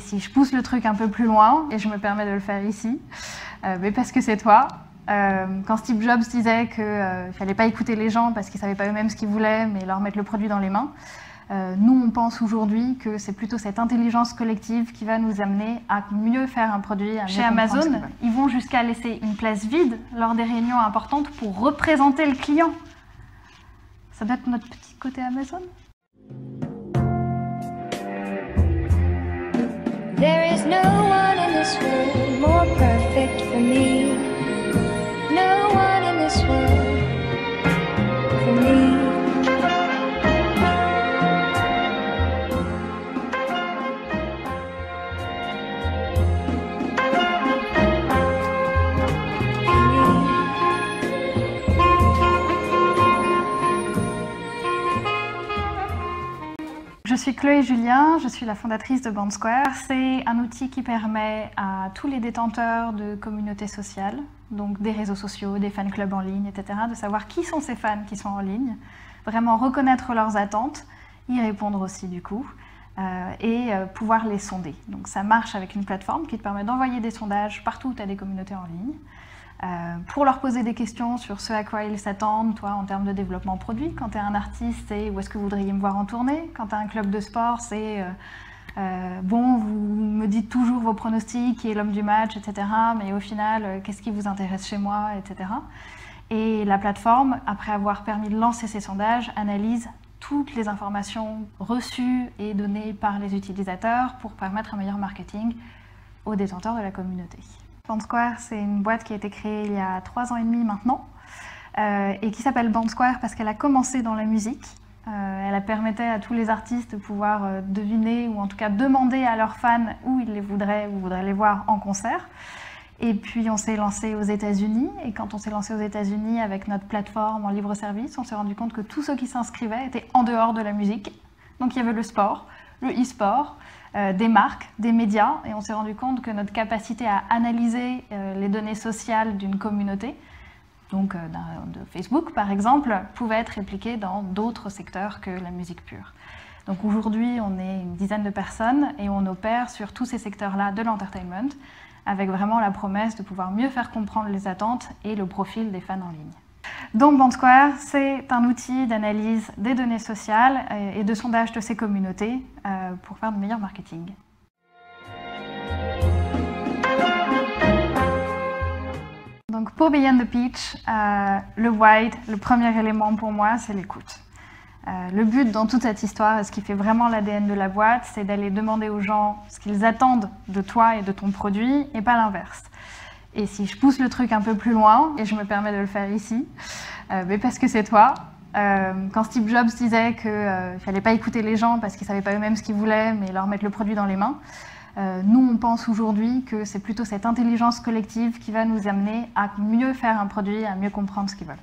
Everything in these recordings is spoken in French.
si je pousse le truc un peu plus loin, et je me permets de le faire ici, mais parce que c'est toi, quand Steve Jobs disait qu'il ne fallait pas écouter les gens parce qu'ils ne savaient pas eux-mêmes ce qu'ils voulaient, mais leur mettre le produit dans les mains, nous on pense aujourd'hui que c'est plutôt cette intelligence collective qui va nous amener à mieux faire un produit, à mieux comprendre ce qu'ils veulent. Chez Amazon, ils vont jusqu'à laisser une place vide lors des réunions importantes pour représenter le client. Ça doit être notre petit côté Amazon. There is no one in this world more perfect for me. No one in this world for me. Je suis Chloé Julien, je suis la fondatrice de BandSquare. C'est un outil qui permet à tous les détenteurs de communautés sociales, donc des réseaux sociaux, des fan clubs en ligne, etc., de savoir qui sont ces fans qui sont en ligne, vraiment reconnaître leurs attentes, y répondre aussi du coup, et pouvoir les sonder. Donc ça marche avec une plateforme qui te permet d'envoyer des sondages partout où tu as des communautés en ligne, pour leur poser des questions sur ce à quoi ils s'attendent, toi, en termes de développement produit. Quand tu es un artiste, c'est où est-ce que vous voudriez me voir en tournée. Quand tu as un club de sport, c'est bon, vous me dites toujours vos pronostics, qui est l'homme du match, etc. Mais au final, qu'est-ce qui vous intéresse chez moi, etc. Et la plateforme, après avoir permis de lancer ces sondages, analyse toutes les informations reçues et données par les utilisateurs pour permettre un meilleur marketing aux détenteurs de la communauté. BandSquare, c'est une boîte qui a été créée il y a 3 ans et demi maintenant et qui s'appelle BandSquare parce qu'elle a commencé dans la musique. Elle permettait à tous les artistes de pouvoir deviner ou en tout cas demander à leurs fans où ils les voudraient ou voudraient les voir en concert. Et puis on s'est lancé aux États-Unis et quand on s'est lancé aux États-Unis avec notre plateforme en libre service, on s'est rendu compte que tous ceux qui s'inscrivaient étaient en dehors de la musique. Donc il y avait le sport, le e-sport, des marques, des médias, et on s'est rendu compte que notre capacité à analyser les données sociales d'une communauté, donc de Facebook par exemple, pouvait être répliquée dans d'autres secteurs que la musique pure. Donc aujourd'hui, on est une dizaine de personnes et on opère sur tous ces secteurs-là de l'entertainment, avec vraiment la promesse de pouvoir mieux faire comprendre les attentes et le profil des fans en ligne. Donc BandSquare, c'est un outil d'analyse des données sociales et de sondage de ces communautés pour faire de meilleur marketing. Donc pour Beyond the Pitch, le why, le premier élément pour moi, c'est l'écoute. Le but dans toute cette histoire, et ce qui fait vraiment l'ADN de la boîte, c'est d'aller demander aux gens ce qu'ils attendent de toi et de ton produit, et pas l'inverse. Et si je pousse le truc un peu plus loin, et je me permets de le faire ici, mais parce que c'est toi, quand Steve Jobs disait qu'il ne fallait pas écouter les gens parce qu'ils ne savaient pas eux-mêmes ce qu'ils voulaient, mais leur mettre le produit dans les mains, nous on pense aujourd'hui que c'est plutôt cette intelligence collective qui va nous amener à mieux faire un produit, à mieux comprendre ce qu'ils veulent.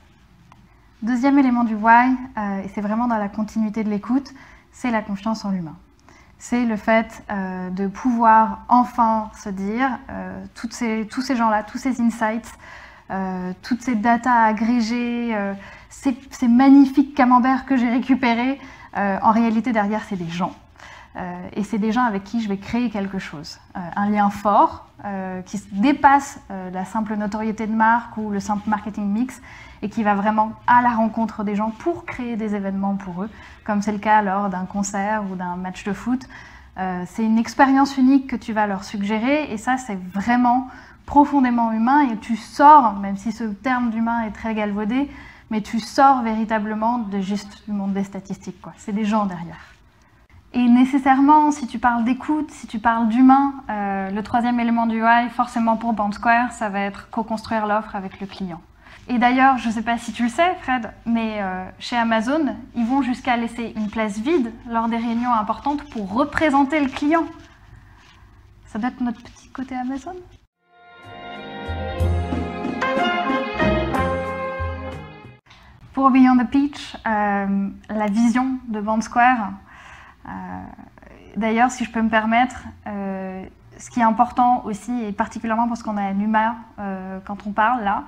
Deuxième élément du why, et c'est vraiment dans la continuité de l'écoute, c'est la confiance en l'humain. C'est le fait de pouvoir enfin se dire, tous ces gens-là, tous ces insights, toutes ces datas agrégées, ces magnifiques camemberts que j'ai récupérés, en réalité derrière c'est des gens. Et c'est des gens avec qui je vais créer quelque chose. Un lien fort qui dépasse la simple notoriété de marque ou le simple marketing mix et qui va vraiment à la rencontre des gens pour créer des événements pour eux, comme c'est le cas lors d'un concert ou d'un match de foot. C'est une expérience unique que tu vas leur suggérer et ça c'est vraiment profondément humain et tu sors, même si ce terme d'humain est très galvaudé, mais tu sors véritablement de juste du monde des statistiques, quoi. C'est des gens derrière. Et nécessairement, si tu parles d'écoute, si tu parles d'humain, le troisième élément du why, forcément pour BandSquare, ça va être co-construire l'offre avec le client. Et d'ailleurs, je ne sais pas si tu le sais, Fred, mais chez Amazon, ils vont jusqu'à laisser une place vide lors des réunions importantes pour représenter le client. Ça doit être notre petit côté Amazon. Pour Beyond the Pitch, la vision de BandSquare, d'ailleurs, si je peux me permettre, ce qui est important aussi, et particulièrement parce qu'on a un humain quand on parle là,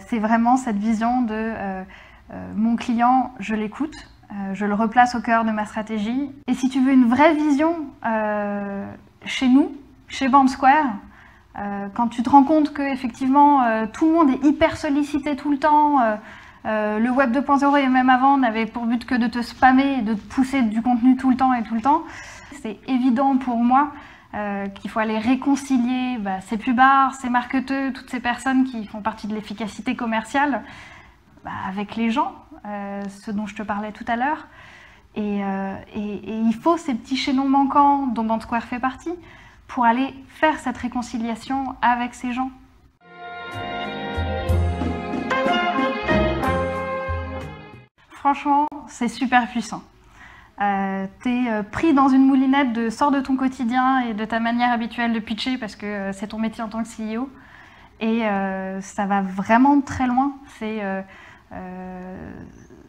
c'est vraiment cette vision de mon client, je l'écoute, je le replace au cœur de ma stratégie. Et si tu veux une vraie vision, chez nous, chez BandSquare, quand tu te rends compte que effectivement tout le monde est hyper sollicité tout le temps, le web 2.0 et même avant n'avait pour but que de te spammer et de te pousser du contenu tout le temps, c'est évident pour moi qu'il faut aller réconcilier ces pubards, ces marketeurs, toutes ces personnes qui font partie de l'efficacité commerciale avec les gens, ce dont je te parlais tout à l'heure. Et il faut ces petits chaînons manquants dont BandSquare fait partie pour aller faire cette réconciliation avec ces gens. Franchement, c'est super puissant. T'es pris dans une moulinette de sors de ton quotidien et de ta manière habituelle de pitcher parce que c'est ton métier en tant que CEO. Et ça va vraiment très loin.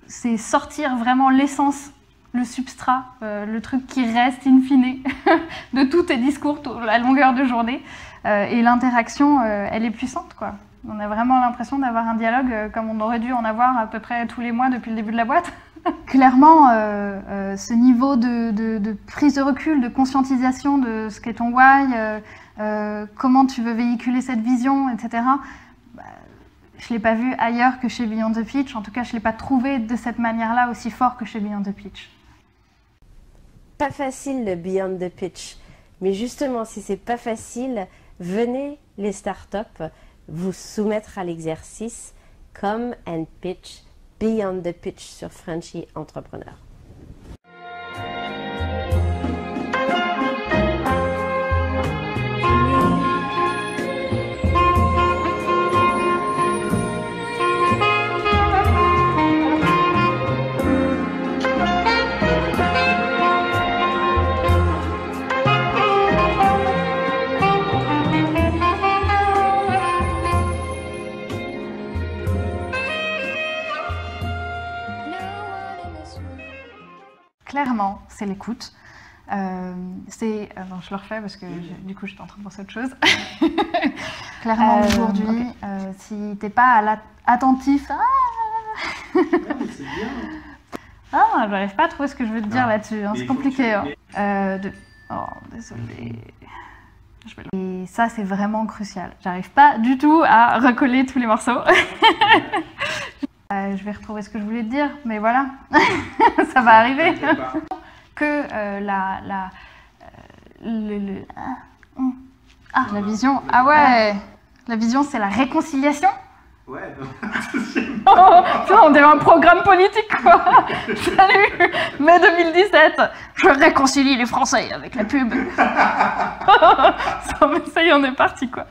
C'est sortir vraiment l'essence, le substrat, le truc qui reste in fine de tous tes discours à longueur de journée. Et l'interaction, elle est puissante, quoi. On a vraiment l'impression d'avoir un dialogue comme on aurait dû en avoir à peu près tous les mois depuis le début de la boîte. Clairement, ce niveau de prise de recul, de conscientisation de ce qu'est ton why, comment tu veux véhiculer cette vision, etc. Je ne l'ai pas vu ailleurs que chez Beyond the Pitch. En tout cas, je ne l'ai pas trouvé de cette manière-là aussi fort que chez Beyond the Pitch. Pas facile le Beyond the Pitch. Mais justement, si c'est pas facile, venez les startups vous soumettre à l'exercice Come and Pitch Beyond the Pitch sur Frenchy Entrepreneur. Clairement, c'est l'écoute. Non, je le refais parce que du coup, j'étais en train de penser à autre chose. Clairement, aujourd'hui, si t'es pas attentif... Ah, j'arrive pas à trouver ce que je veux te dire là-dessus. Hein, c'est compliqué. Hein. Oh, désolée. Et ça, c'est vraiment crucial. J'arrive pas du tout à recoller tous les morceaux. Je vais retrouver ce que je voulais te dire, mais voilà, ça va arriver. Que la vision, ah ouais, la vision c'est la réconciliation. Ouais. Oh, putain, on dirait un programme politique quoi. Salut, mai 2017, je réconcilie les Français avec la pub. Ça y est, on est parti quoi.